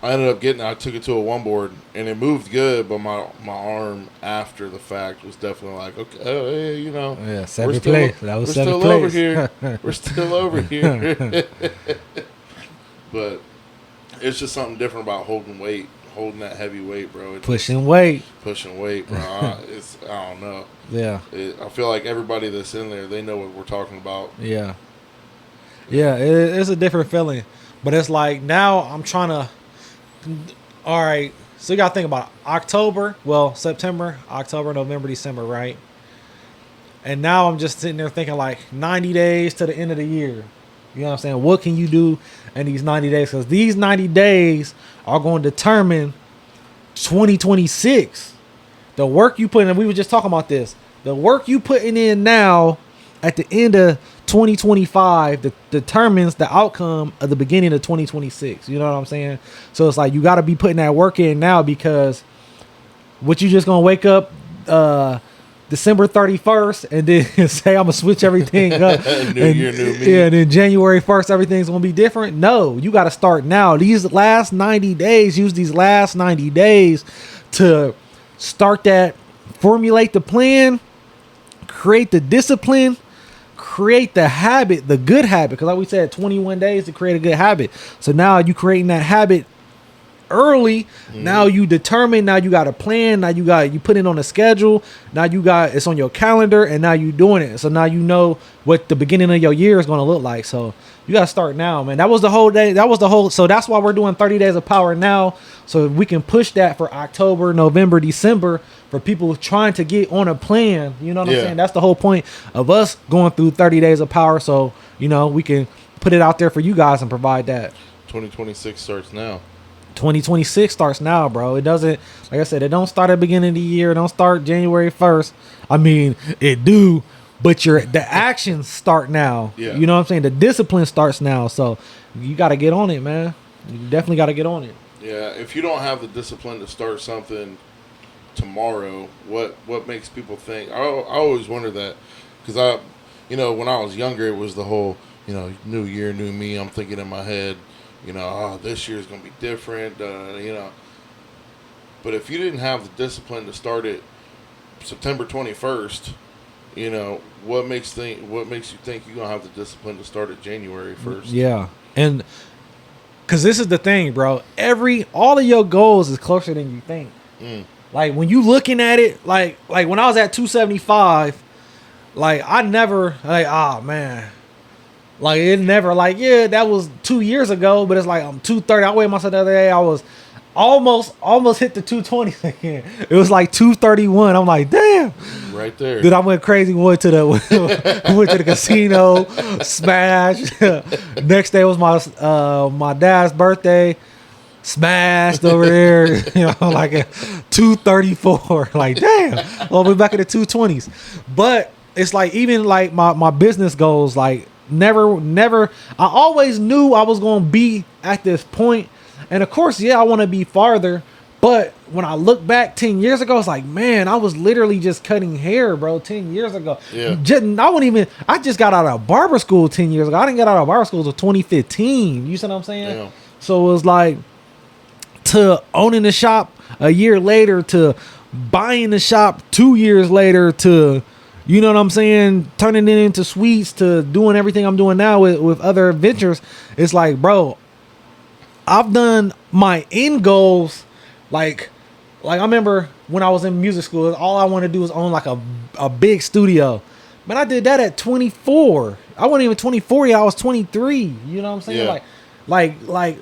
I ended up I took it to a one board, and it moved good, but my arm after the fact was definitely like, okay, oh, hey, you know. Yeah, 7 plates. That was 7 plates. Over here. We're still over here. But it's just something different about holding that heavy weight, bro. Pushing weight, bro. I don't know. Yeah. I feel like everybody that's in there, they know what we're talking about. Yeah. Yeah, it's a different feeling. But it's like now I'm trying to, all right, so you got to think about September, October, November, December, right? And now I'm just sitting there thinking like 90 days to the end of the year. You know what I'm saying? What can you do in these 90 days? Because these 90 days are going to determine 2026. The work you put in, we were just talking about this. The work you putting in now at the end of 2025 determines the outcome of the beginning of 2026. You know what I'm saying? So it's like you got to be putting that work in now because what you just going to wake up December 31st and then say I'm gonna switch everything up. New year, new me. Yeah, and then January 1st everything's gonna be different. No, you got to start now. These last 90 days, use these last 90 days to start that, formulate the plan, create the discipline, create the habit, the good habit. Because like we said, 21 days to create a good habit. So now you creating that habit early. Now you determine, now you got a plan, now you put it on a schedule, now it's on your calendar, and now you doing it. So now you know what the beginning of your year is going to look like. So you got to start now, man. That was the whole day. So that's why we're doing 30 days of power now, so we can push that for October, November, December, for people trying to get on a plan. You know what I'm saying? That's the whole point of us going through 30 days of power, so you know we can put it out there for you guys and provide that. 2026 starts now. 2026 starts now, bro. It doesn't, like I said, it don't start at the beginning of the year. It don't start January 1st. I mean, it do, but the actions start now. Yeah. You know what I'm saying? The discipline starts now. So you got to get on it, man. You definitely got to get on it. Yeah. If you don't have the discipline to start something tomorrow, what makes people think? I always wonder that because when I was younger, it was the whole, new year, new me. I'm thinking in my head, this year's going to be different, But if you didn't have the discipline to start it September 21st, what makes you think you're going to have the discipline to start it January 1st? Yeah. And because this is the thing, bro. All of your goals is closer than you think. Like when you looking at it, like when I was at 275, I never, man. Like it never, that was 2 years ago, but it's like I'm 230. I weighed myself the other day. I was almost hit the 220 again. It was like 231. I'm like, damn. Right there. Dude, I went crazy. Went to the casino, smashed. Next day was my dad's birthday. Smashed over there, like a 234. Like, damn. Well, we're back in the 220s. But it's like even like my business goals, like never I always knew I was gonna be at this point, and of course I want to be farther, but when I look back 10 years ago, it's like, man, I was literally just cutting hair, bro, 10 years ago. I just got out of barber school 10 years ago. I didn't get out of barber school until 2015. You see what I'm saying? Yeah. So it was like to owning the shop a year later, to buying the shop 2 years later, to you know what I'm saying, turning it into suites, to doing everything I'm doing now with other ventures. It's like, bro, I've done my end goals like I remember when I was in music school, all I wanted to do was own like a big studio. Man, I did that at 24. I wasn't even 24 yet. I was 23. You know what I'm saying? Yeah. Like $50,000,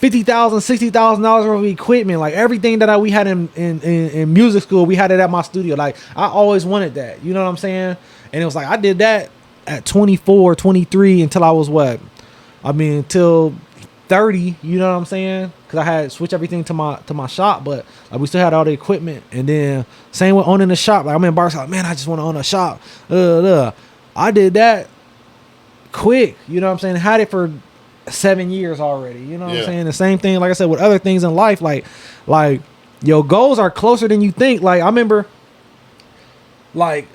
$60,000 worth of equipment. Like everything that we had in music school, we had it at my studio. Like I always wanted that. You know what I'm saying? And it was like I did that at 24, 23 until I was what? I mean, until 30. You know what I'm saying? Because I had switched everything to my shop, but like, we still had all the equipment. And then same with owning the shop. Like I'm in Barks, like, man, I just want to own a shop. I did that quick. You know what I'm saying? Had it for 7 years already. You know what I'm saying? The same thing, like I said, with other things in life. Like your goals are closer than you think. Like I remember, like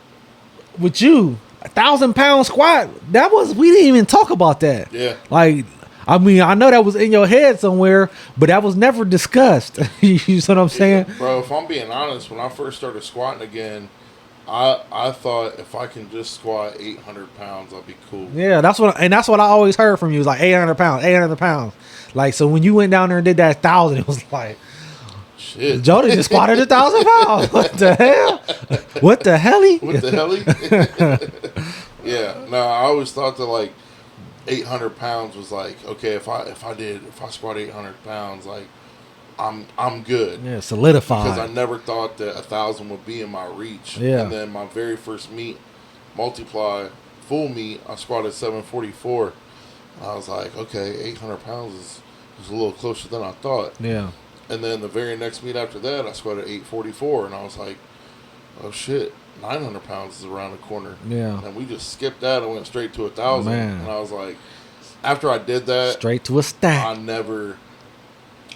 with you, 1,000-pound squat. We didn't even talk about that. Yeah. Like. I mean, I know that was in your head somewhere, but that was never discussed. You know what I'm saying? Yeah, bro, if I'm being honest, when I first started squatting again, I thought if I can just squat 800 pounds, I'll be cool. Yeah, that's what I always heard from you. Was like 800 pounds. Like, so when you went down there and did that 1,000, it was like, shit. Jody just squatted 1,000 pounds. What the hell? What the helly? What the helly? Yeah, no, I always thought that like 800 pounds was like, okay, if I squat 800 pounds, like I'm good. Yeah, solidified. Because I never thought that 1,000 would be in my reach. Yeah. And then my very first meet, multiply full meet, I squatted 744. I was like, okay, 800 pounds is a little closer than I thought. Yeah. And then the very next meet after that, I squatted 844, and I was like, oh shit, 900 pounds is around the corner. Yeah. And we just skipped that and went straight to 1,000. Man. And I was like, after I did that, straight to a stack.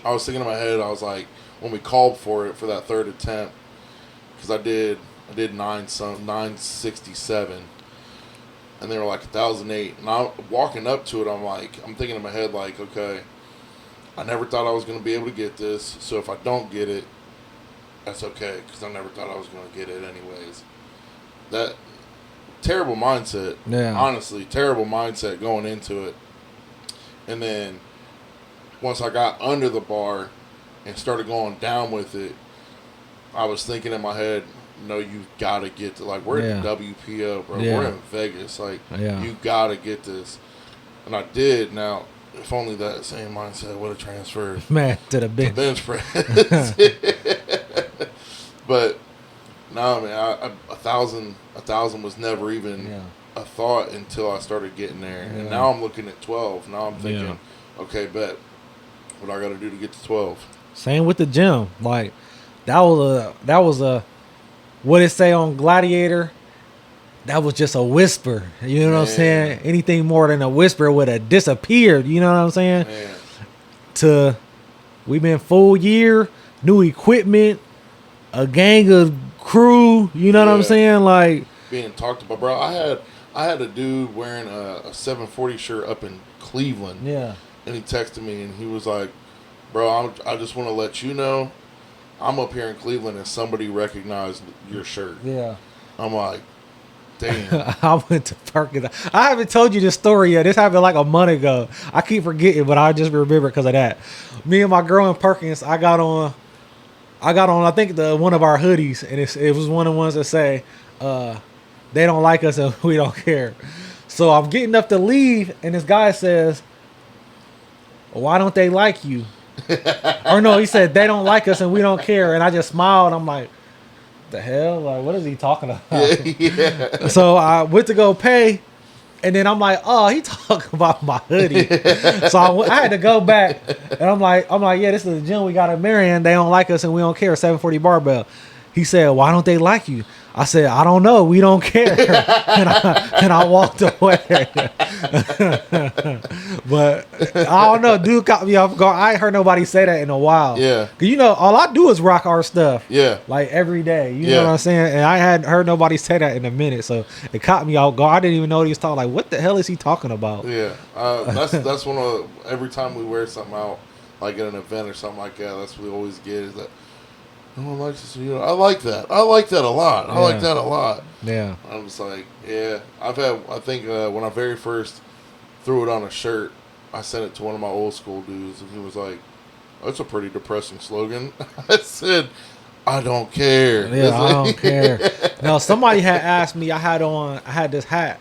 I was thinking in my head, I was like, when we called for it for that third attempt, because I did 967, and they were like 1,008. And I'm walking up to it, I'm thinking in my head, like, okay, I never thought I was going to be able to get this, so if I don't get it, that's okay, because I never thought I was going to get it anyways. That terrible mindset. Yeah. Honestly, terrible mindset going into it. And then once I got under the bar and started going down with it, I was thinking in my head, no, you got to get to, like, we're at the WPO, bro. Yeah. We're in Vegas. Like, you got to get this. And I did. Now, if only that same mindset would have transferred. Man, to the bench press. But no, man, 1,000 was never even a thought until I started getting there. Yeah. And now I'm looking at 12. Now I'm thinking, okay, bet. What I got to do to get to 12? Same with the gym. Like that was a what it say on Gladiator. That was just a whisper. You know what I'm saying? Anything more than a whisper would have disappeared. You know what I'm saying? Man. We've been full year, new equipment, a gang of crew. You know what I'm saying? Like being talked about, bro. I had a dude wearing a 740 shirt up in Cleveland. Yeah. And he texted me and he was like, bro, I just want to let you know, I'm up here in Cleveland and somebody recognized your shirt. Yeah. I'm like, damn. I went to Perkins. I haven't told you this story yet. This happened like a month ago. I keep forgetting, but I just remember because of that. Me and my girl in Perkins, I got on I think one of our hoodies, and it was one of the ones that say, they don't like us and we don't care. So I'm getting up to leave and this guy says, why don't they like you? Or no, he said they don't like us and we don't care. And I just smiled. I'm like, the hell? Like, what is he talking about? Yeah. So I went to go pay, and then I'm like, oh, he talking about my hoodie. So I had to go back, and I'm like, yeah, this is the gym we got at Marion. They don't like us and we don't care. 740 barbell. He said, why don't they like you? I said, I don't know. We don't care. and I walked away. But I don't know. Dude caught me off guard. I ain't heard nobody say that in a while. Yeah. Cause all I do is rock our stuff. Yeah. Like every day. You know what I'm saying? And I hadn't heard nobody say that in a minute. So it caught me off guard. I didn't even know he was talking. Like, what the hell is he talking about? Yeah. That's one of every time we wear something out, like at an event or something like that, that's what we always get is that, no one likes this. I like that. I like that a lot. I like that a lot. Yeah. I was like, yeah. I think when I very first threw it on a shirt, I sent it to one of my old school dudes, and he was like, That's a pretty depressing slogan. I said, I don't care. Yeah, I don't care. Now, somebody had asked me, I had this hat,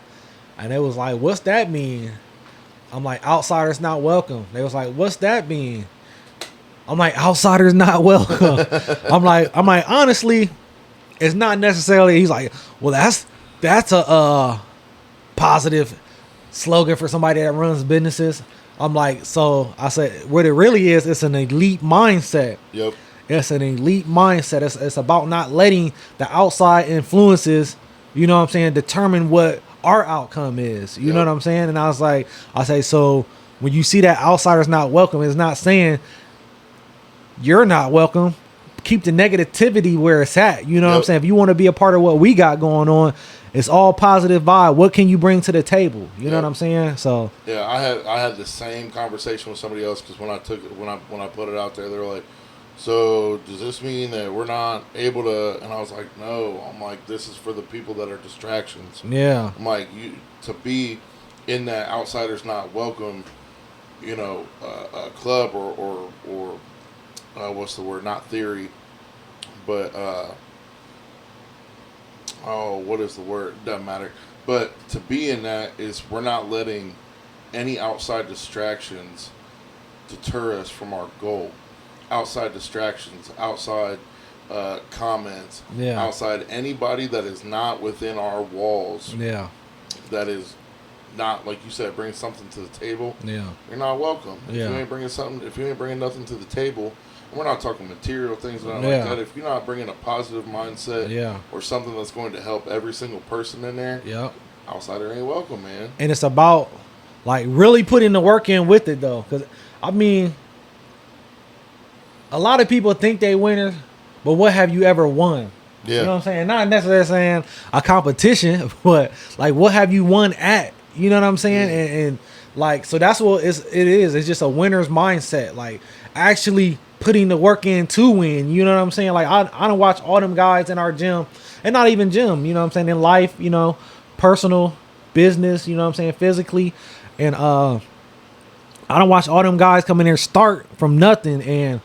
and they was like, what's that mean? I'm like, outsiders not welcome. They was like, what's that mean? I'm like, outsiders not welcome. I'm like, honestly, it's not necessarily. He's like, well, that's a positive slogan for somebody that runs businesses. I'm like, so I said, what it really is, it's an elite mindset. Yep. It's an elite mindset. It's about not letting the outside influences, you know what I'm saying, determine what our outcome is. You know what I'm saying? And I say, so when you see that outsiders not welcome, it's not saying you're not welcome. Keep the negativity where it's at. You know what I'm saying? If you want to be a part of what we got going on, it's all positive vibe. What can you bring to the table? You know what I'm saying? So yeah, I had the same conversation with somebody else, because when I put it out there, they were like, so does this mean that we're not able to? And I was like, no. I'm like, this is for the people that are distractions. Yeah. I'm like, you to be in that outsiders not welcome, you know, club or what's the word? Not theory, but what is the word? Doesn't matter. But to be in that is, we're not letting any outside distractions deter us from our goal. Outside distractions, outside comments, outside anybody that is not within our walls. Yeah. That is not, like you said, bring something to the table. Yeah. You're not welcome. If Yeah. you ain't bringing nothing to the table, we're not talking material things like that. If you're not bringing a positive mindset or something that's going to help every single person in there, outsider ain't welcome, man. And it's about like really putting the work in with it, though, because I mean, a lot of people think they winners, but what have you ever won? Yeah. You know what I'm saying? Not necessarily saying a competition, but like, what have you won at? You know what I'm saying? And like, so that's what it is. It's just a winner's mindset. Like, actually putting the work in to win. You know what I'm saying? Like, I don't watch all them guys in our gym, and not even gym, you know what I'm saying, in life, you know, personal, business, you know what I'm saying, physically. And I don't watch all them guys come in there, start from nothing, and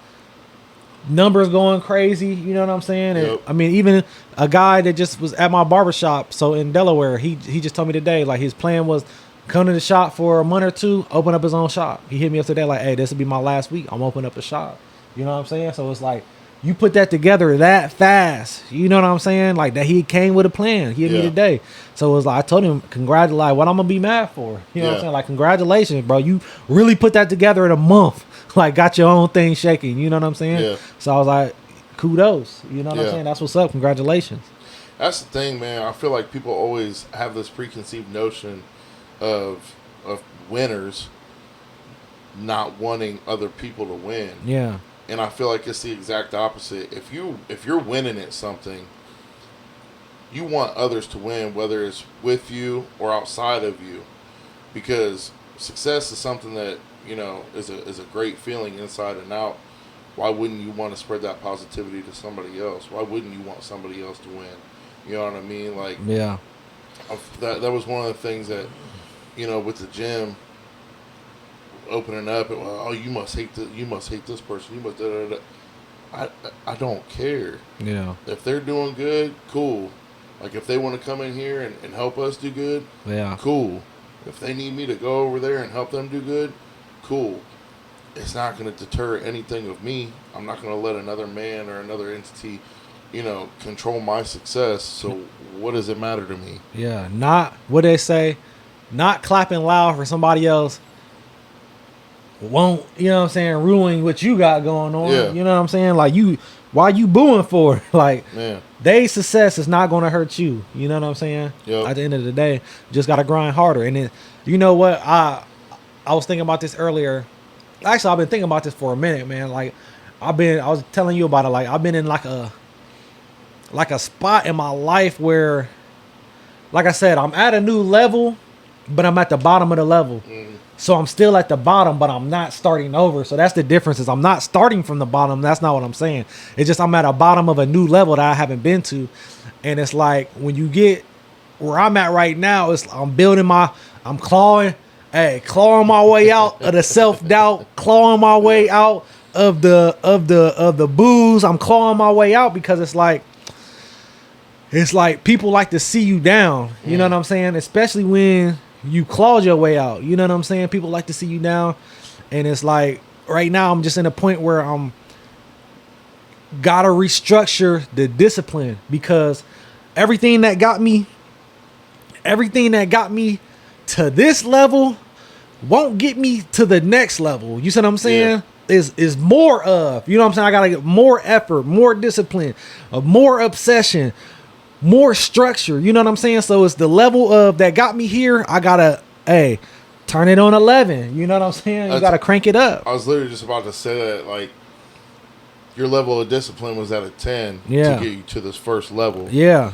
numbers going crazy, you know what I'm saying? And I mean, even a guy that just was at my barbershop, so in Delaware, he just told me today, like, his plan was come to the shop for a month or two, open up his own shop. He hit me up today like, hey, this will be my last week, I'm opening up a shop. You know what I'm saying? So it's like, you put that together that fast, you know what I'm saying? Like, that he came with a plan. He hit me today. So it was like, I told him, congratulate, what I'm gonna be mad for. You know what I'm saying? Like, congratulations, bro. You really put that together in a month. Like, got your own thing shaking. You know what I'm saying? Yeah. So I was like, kudos. You know what I'm saying? That's what's up. Congratulations. That's the thing, man. I feel like people always have this preconceived notion of winners not wanting other people to win. Yeah. And I feel like it's the exact opposite. If you're winning at something, you want others to win, whether it's with you or outside of you, because success is something that, you know, is a great feeling inside and out. Why wouldn't you want to spread that positivity to somebody else? Why wouldn't you want somebody else to win? You know what I mean? Like, that was one of the things that, you know, with the gym opening up, and you must hate this person. You must da, da, da. I don't care. Yeah. If they're doing good, cool. Like, if they want to come in here and help us do good, cool. If they need me to go over there and help them do good, cool. It's not going to deter anything of me. I'm not going to let another man or another entity, you know, control my success. So what does it matter to me? Yeah. Not what they say, not clapping loud for somebody else won't, you know what I'm saying, ruin what you got going on. Yeah. You know what I'm saying? Like, why you booing for it? Like, their success is not going to hurt you. You know what I'm saying? Yep. At the end of the day, just got to grind harder. And then, you know what? I was thinking about this earlier. Actually, I've been thinking about this for a minute, man. Like, I was telling you about it. Like, I've been in like a spot in my life where, like I said, I'm at a new level, but I'm at the bottom of the level. So I'm still at the bottom, but I'm not starting over. So that's the difference, is I'm not starting from the bottom. That's not what I'm saying. It's just I'm at a bottom of a new level that I haven't been to. And it's like, when you get where I'm at right now, I'm clawing my way out of the self-doubt, clawing my way out of the booze. I'm clawing my way out because it's like people like to see you down. You know what I'm saying? Especially when you clawed your way out. You know what I'm saying? People like to see you down. And it's like right now I'm just in a point where I'm gotta restructure the discipline because everything that got me to this level won't get me to the next level. You see what I'm saying? Is more of, you know what I'm saying? I gotta get more effort, more discipline, more obsession, more structure. You know what I'm saying? So it's the level of that got me here. I gotta, turn it on 11. You know what I'm saying? You gotta crank it up. I was literally just about to say that, like, your level of discipline was at a 10 to get you to this first level. Yeah.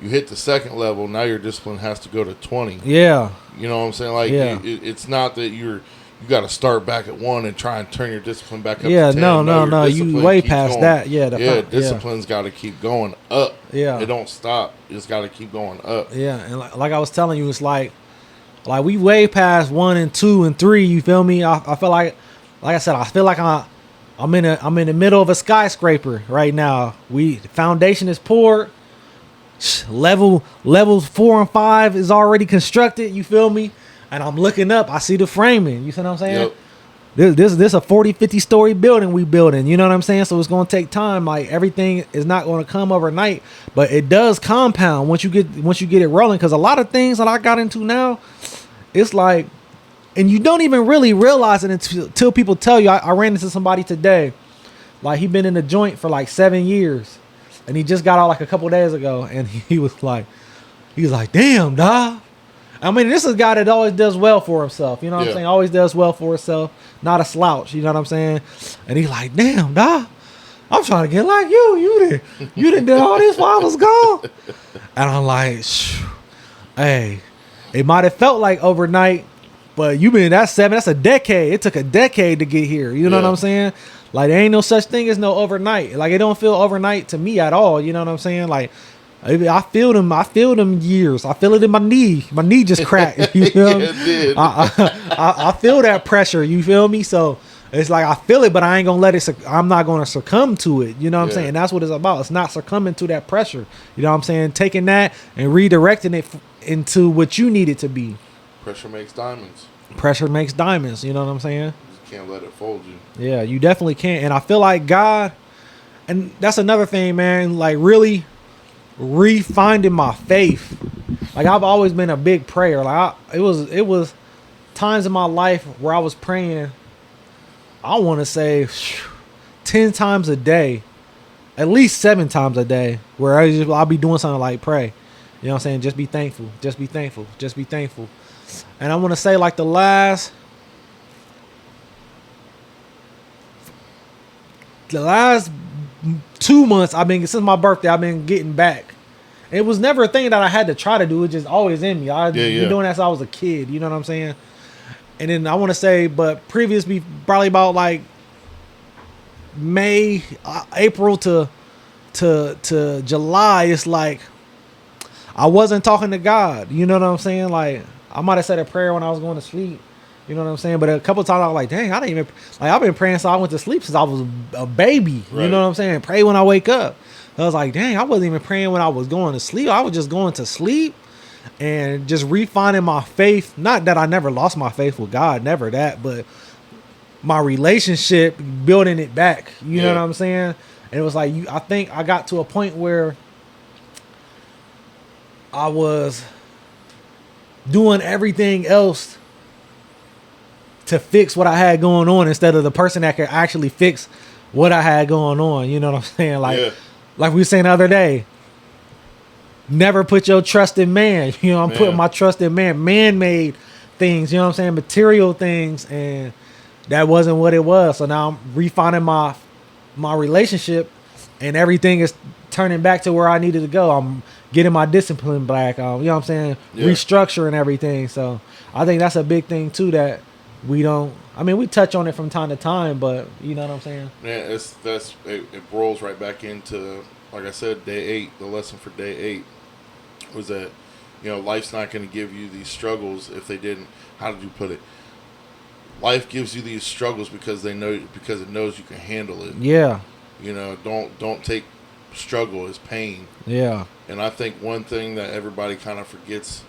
You hit the second level, now your discipline has to go to 20. Yeah. You know what I'm saying? Like, it's not that you got to start back at 1 and try and turn your discipline back up to 10. No. You way past that. Discipline's got to keep going up. Yeah. It don't stop. It's got to keep going up. Yeah. And like I was telling you, it's like we way past 1 and 2 and 3. You feel me? I feel like I said, I feel like I'm in the middle of a skyscraper right now. The foundation is poured. Levels 4 and 5 is already constructed. You feel me? And I'm looking up. I see the framing. You see what I'm saying? Yep. This a 40, 50 story building we building. You know what I'm saying? So it's going to take time. Like everything is not going to come overnight, but it does compound once you get it rolling. Because a lot of things that I got into now, it's like, and you don't even really realize it until people tell you. I ran into somebody today, like he been in the joint for like 7 years, and he just got out like a couple days ago, and he was like, damn, dawg. I mean, this is a guy that always does well for himself. You know what I'm saying? Always does well for himself. Not a slouch. You know what I'm saying? And he's like, damn, dawg. I'm trying to get like you. You done did all this while I was gone. And I'm like, hey, it might have felt like overnight, but that's a decade. It took a decade to get here. You know what I'm saying? Like, there ain't no such thing as no overnight. Like, it don't feel overnight to me at all. You know what I'm saying? Like, I feel them years. I feel it in my knee. My knee just cracked. You feel me? It did. I feel that pressure. You feel me? So it's like I feel it, but I ain't gonna let it. I'm not gonna succumb to it. You know what I'm saying? That's what it's about. It's not succumbing to that pressure. You know what I'm saying? Taking that and redirecting it into what you need it to be. Pressure makes diamonds. Pressure makes diamonds. You know what I'm saying? You just can't let it fold you. Yeah, you definitely can't. And I feel like God, and that's another thing, man. Like really refinding my faith. Like I've always been a big prayer. Like it was times in my life where I was praying, I want to say 10 times a day, at least 7 times a day, where I'll be doing something like pray. You know what I'm saying? Just be thankful. Just be thankful. Just be thankful. And I want to say like the last 2 months, since my birthday, I've been getting back. It was never a thing that I had to try to do. It just always in me. I've been doing that since I was a kid. You know what I'm saying? And then I want to say, but previously, probably about like April to July, it's like I wasn't talking to God. You know what I'm saying? Like I might have said a prayer when I was going to sleep. You know what I'm saying? But a couple of times I was like, dang, I didn't even, like, I've been praying since I went to sleep since I was a baby. Right. You know what I'm saying? Pray when I wake up. I was like, dang, I wasn't even praying when I was going to sleep. I was just going to sleep and just refining my faith. Not that I never lost my faith with God, never that, but my relationship, building it back. You know what I'm saying? And it was like, I think I got to a point where I was doing everything else to fix what I had going on instead of the person that could actually fix what I had going on. You know what I'm saying? Like we were saying the other day, never put your trust in man. You know, I'm putting my trust in man-made things, you know what I'm saying? Material things, and that wasn't what it was. So now I'm refining my relationship, and everything is turning back to where I needed to go. I'm getting my discipline back. You know what I'm saying? Restructuring everything. So I think that's a big thing too that we don't. I mean, we touch on it from time to time, but you know what I'm saying? Yeah, it rolls right back into, like I said, day 8. The lesson for day 8 was that, you know, life's not going to give you these struggles if they didn't. How did you put it? life gives you these struggles because it knows you can handle it. Yeah. You know, don't take struggle as pain. Yeah. And I think one thing that everybody kind of forgets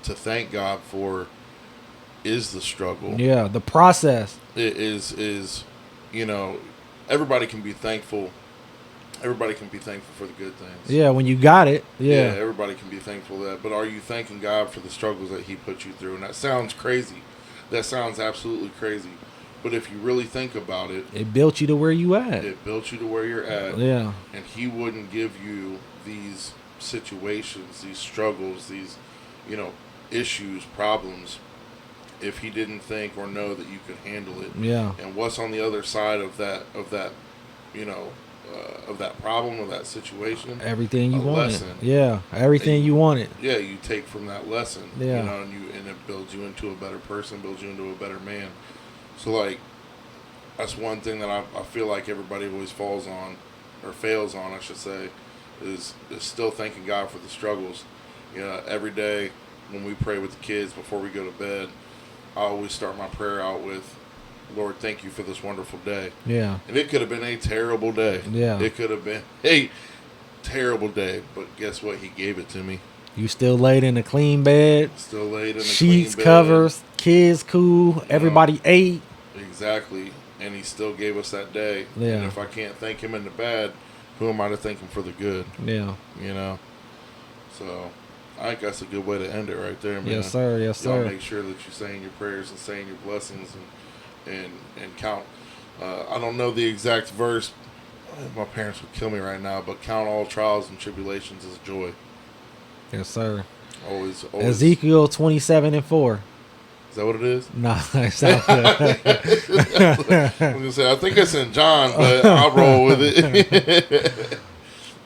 to thank God for is the struggle. Yeah, the process. It is, you know, everybody can be thankful. Everybody can be thankful for the good things. Yeah, when you got it. Yeah. Everybody can be thankful for that. But are you thanking God for the struggles that He put you through? And that sounds crazy. That sounds absolutely crazy. But if you really think about it, it built you to where you at. It built you to where you're at. Yeah. And He wouldn't give you these situations, these struggles, these, you know, issues, problems, if He didn't think or know that you could handle it. Yeah. And what's on the other side of that, you know, of that problem, of that situation? Everything you wanted. Lesson. Yeah. Everything you wanted. Yeah, you take from that lesson. Yeah. You know, and it builds you into a better person, builds you into a better man. So, like, that's one thing that I feel like everybody always falls on, or fails on, I should say, is still thanking God for the struggles. You know, every day when we pray with the kids before we go to bed, I always start my prayer out with, Lord, thank you for this wonderful day. Yeah. And it could have been a terrible day. Yeah. It could have been a terrible day, but guess what? He gave it to me. You still laid in a clean bed. Still laid in a sheets, clean bed. Covers, kids cool, everybody ate. Exactly. And He still gave us that day. Yeah. And if I can't thank Him in the bad, who am I to thank Him for the good? Yeah. You know? So I think that's a good way to end it right there, man. Yes, sir. Yes, Y'all sir. make sure that you're saying your prayers and saying your blessings and count. I don't know the exact verse. My parents would kill me right now, but count all trials and tribulations as joy. Yes, sir. Always. Ezekiel 27:4. Is that what it is? No, it's not good. I was gonna say I think it's in John, but I'll roll with it.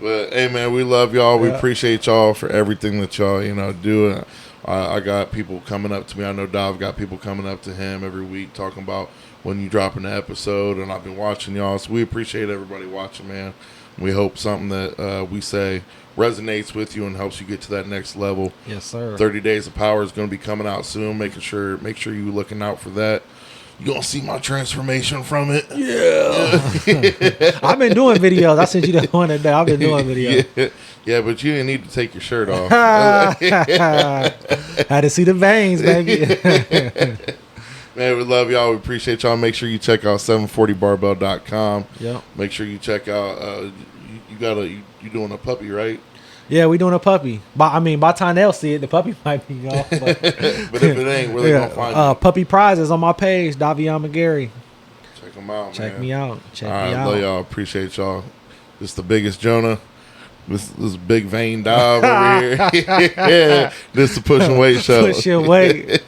But hey, man, we love y'all. We appreciate y'all for everything that y'all do. I got people coming up to me. I know Dov got people coming up to him every week talking about when you drop an episode, and I've been watching y'all. So we appreciate everybody watching, man. We hope something that we say resonates with you and helps you get to that next level. Yes, sir. 30 Days of Power is going to be coming out soon. Make sure you looking out for that. You gonna see my transformation from it. Yeah. I've been doing videos. I sent you that one today. I've been doing videos. Yeah, but you didn't need to take your shirt off. Had to see the veins, baby. Man, we love y'all. We appreciate y'all. Make sure you check out 740barbell.com. Yep. Make sure you check out you doing a puppy, right? Yeah, we doing a puppy. By the time they'll see it, the puppy might be off. But if it ain't, where they gonna find you? Puppy prizes on my page, Davion McGarry. Check them out, Check man. me out. Check All me right, out. love y'all. Appreciate y'all. This the biggest Jonah. This big vein Dove over here. Yeah, this the Pushing Weight Show. Pushing Weight.